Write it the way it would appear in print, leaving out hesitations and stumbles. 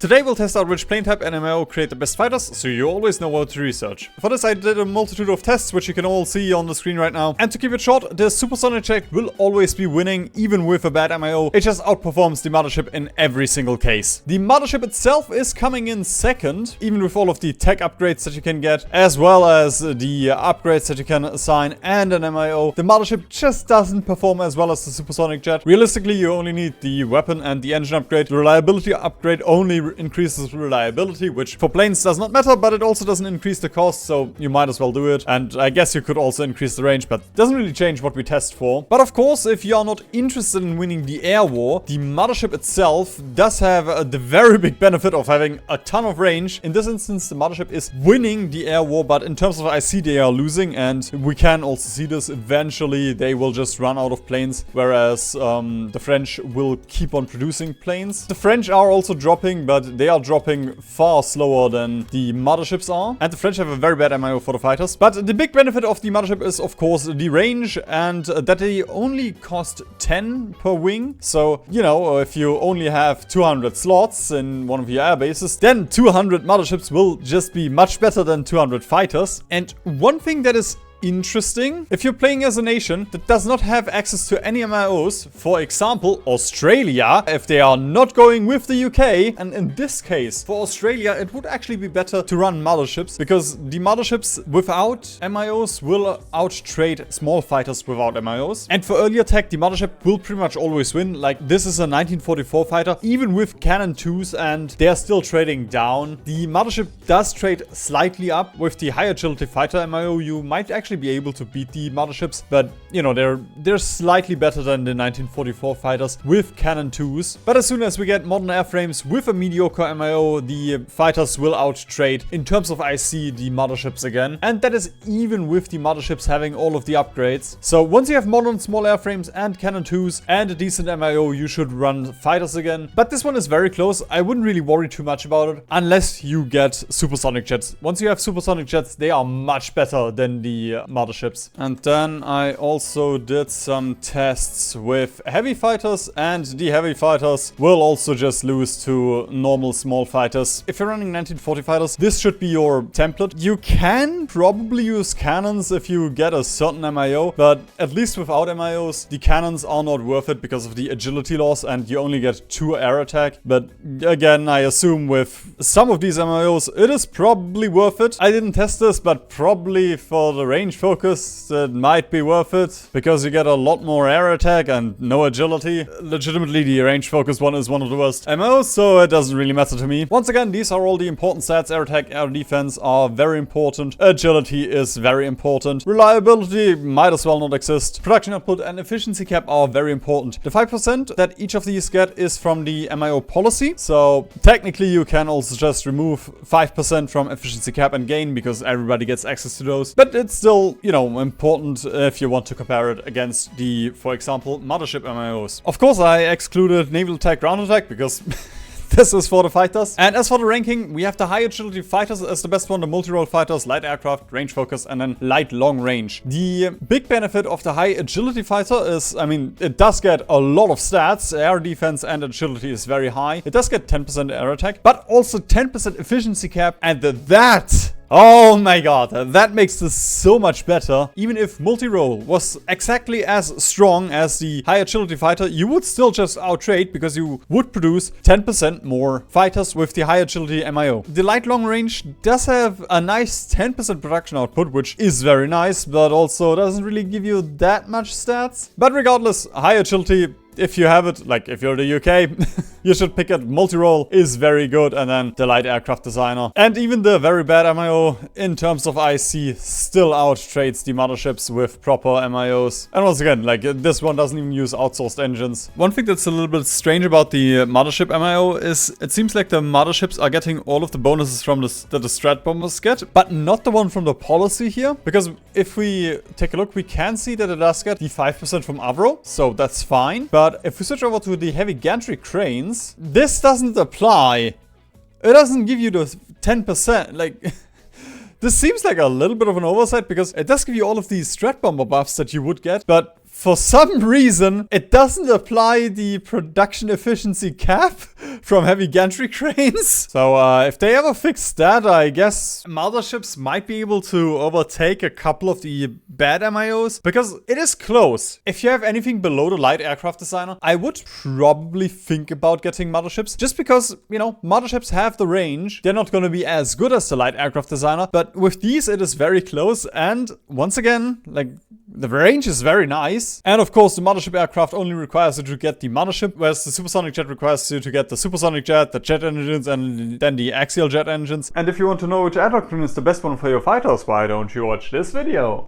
Today we'll test out which plane type and MIO create the best fighters, so you always know what to research. For this I did a multitude of tests, which you can all see on the screen right now. And to keep it short, the Supersonic check will always be winning, even with a bad MIO. It just outperforms the Mothership in every single case. The Mothership itself is coming in second, even with all of the tech upgrades that you can get, as well as the upgrades that you can assign and an MIO. The Mothership just doesn't perform as well as the Supersonic jet. Realistically, you only need the weapon and the engine upgrade. The reliability upgrade only increases reliability, which for planes does not matter, but it also doesn't increase the cost, so you might as well do it. And I guess you could also increase the range, but it doesn't really change what we test for. But of course, if you are not interested in winning the air war, the Mothership itself does have the very big benefit of having a ton of range. In this instance, the Mothership is winning the air war, but in terms of IC, they are losing, and we can also see this. Eventually, they will just run out of planes, whereas the French will keep on producing planes. The French are also dropping, but they are dropping far slower than the Motherships are. And the French have a very bad MIO for the fighters. But the big benefit of the Mothership is, of course, the range, and that they only cost 10 per wing. So, you know, if you only have 200 slots in one of your air bases, then 200 Motherships will just be much better than 200 fighters. And one thing that is interesting, if you're playing as a nation that does not have access to any MIOs, for example Australia, if they are not going with the UK, and in this case for Australia it would actually be better to run Motherships, because the Motherships without MIOs will out-trade small fighters without MIOs. And for early attack, the Mothership will pretty much always win. Like, this is a 1944 fighter, even with cannon 2s, and they're still trading down. The Mothership does trade slightly up. With the high agility fighter MIO, you might actually be able to beat the Motherships, but you know, they're slightly better than the 1944 fighters with cannon 2s. But as soon as we get modern airframes with a mediocre MIO, the fighters will out-trade in terms of IC the Motherships again, and that is even with the Motherships having all of the upgrades. So once you have modern small airframes and cannon 2s and a decent MIO, you should run fighters again. But this one is very close. I wouldn't really worry too much about it unless you get supersonic jets. Once you have supersonic jets, they are much better than the Motherships. And then I also did some tests with heavy fighters, and the heavy fighters will also just lose to normal small fighters. If you're running 1940 fighters, this should be your template. You can probably use cannons if you get a certain MIO, but at least without MIOs, the cannons are not worth it because of the agility loss, and you only get 2 air attack. But again, I assume with some of these MIOs, it is probably worth it. I didn't test this, but probably for the range focus, it might be worth it because you get a lot more air attack and no agility. Legitimately, the range focus one is one of the worst MOs, so it doesn't really matter to me. Once again, these are all the important stats. Air attack, air defense are very important. Agility is very important. Reliability might as well not exist. Production output and efficiency cap are very important. The 5% that each of these get is from the MIO policy, so technically you can also just remove 5% from efficiency cap and gain because everybody gets access to those. But it's still, you know, important if you want to compare it against the, for example, Mothership MIOs. Of course, I excluded naval attack, ground attack because this is for the fighters. And as for the ranking, we have the high agility fighters as the best one, the multi-role fighters, light aircraft, range focus, and then light long range. The big benefit of the high agility fighter is, I mean, it does get a lot of stats. Air defense and agility is very high. It does get 10% air attack, but also 10% efficiency cap, and that... oh my god, that makes this so much better. Even if multi-role was exactly as strong as the high agility fighter, you would still just out-trade because you would produce 10% more fighters with the high agility MIO. The light long range does have a nice 10% production output, which is very nice, but also doesn't really give you that much stats. But regardless, high agility, if you have it, like if you're the UK, you should pick it. Multi-role is very good, and then the light aircraft designer. And even the very bad MIO in terms of IC still out-trades the Motherships with proper MIOs. And once again, like this one doesn't even use outsourced engines. One thing that's a little bit strange about the Mothership MIO is it seems like the Motherships are getting all of the bonuses from that the Strat bombers get, but not the one from the policy here. Because if we take a look, we can see that it does get the 5% from Avro, so that's fine. But if we switch over to the heavy gantry cranes, this doesn't apply. It doesn't give you the 10%. Like, this seems like a little bit of an oversight because it does give you all of these Strat bomber buffs that you would get, but for some reason, it doesn't apply the production efficiency cap from heavy gantry cranes. So if they ever fix that, I guess Motherships might be able to overtake a couple of the bad MIOs, because it is close. If you have anything below the light aircraft designer, I would probably think about getting Motherships, just because, you know, Motherships have the range. They're not going to be as good as the light aircraft designer, but with these it is very close, and once again, like, the range is very nice. And of course, the Mothership aircraft only requires you to get the Mothership, whereas the Supersonic jet requires you to get the Supersonic jet, the jet engines, and then the axial jet engines. And if you want to know which air doctrine is the best one for your fighters, why don't you watch this video?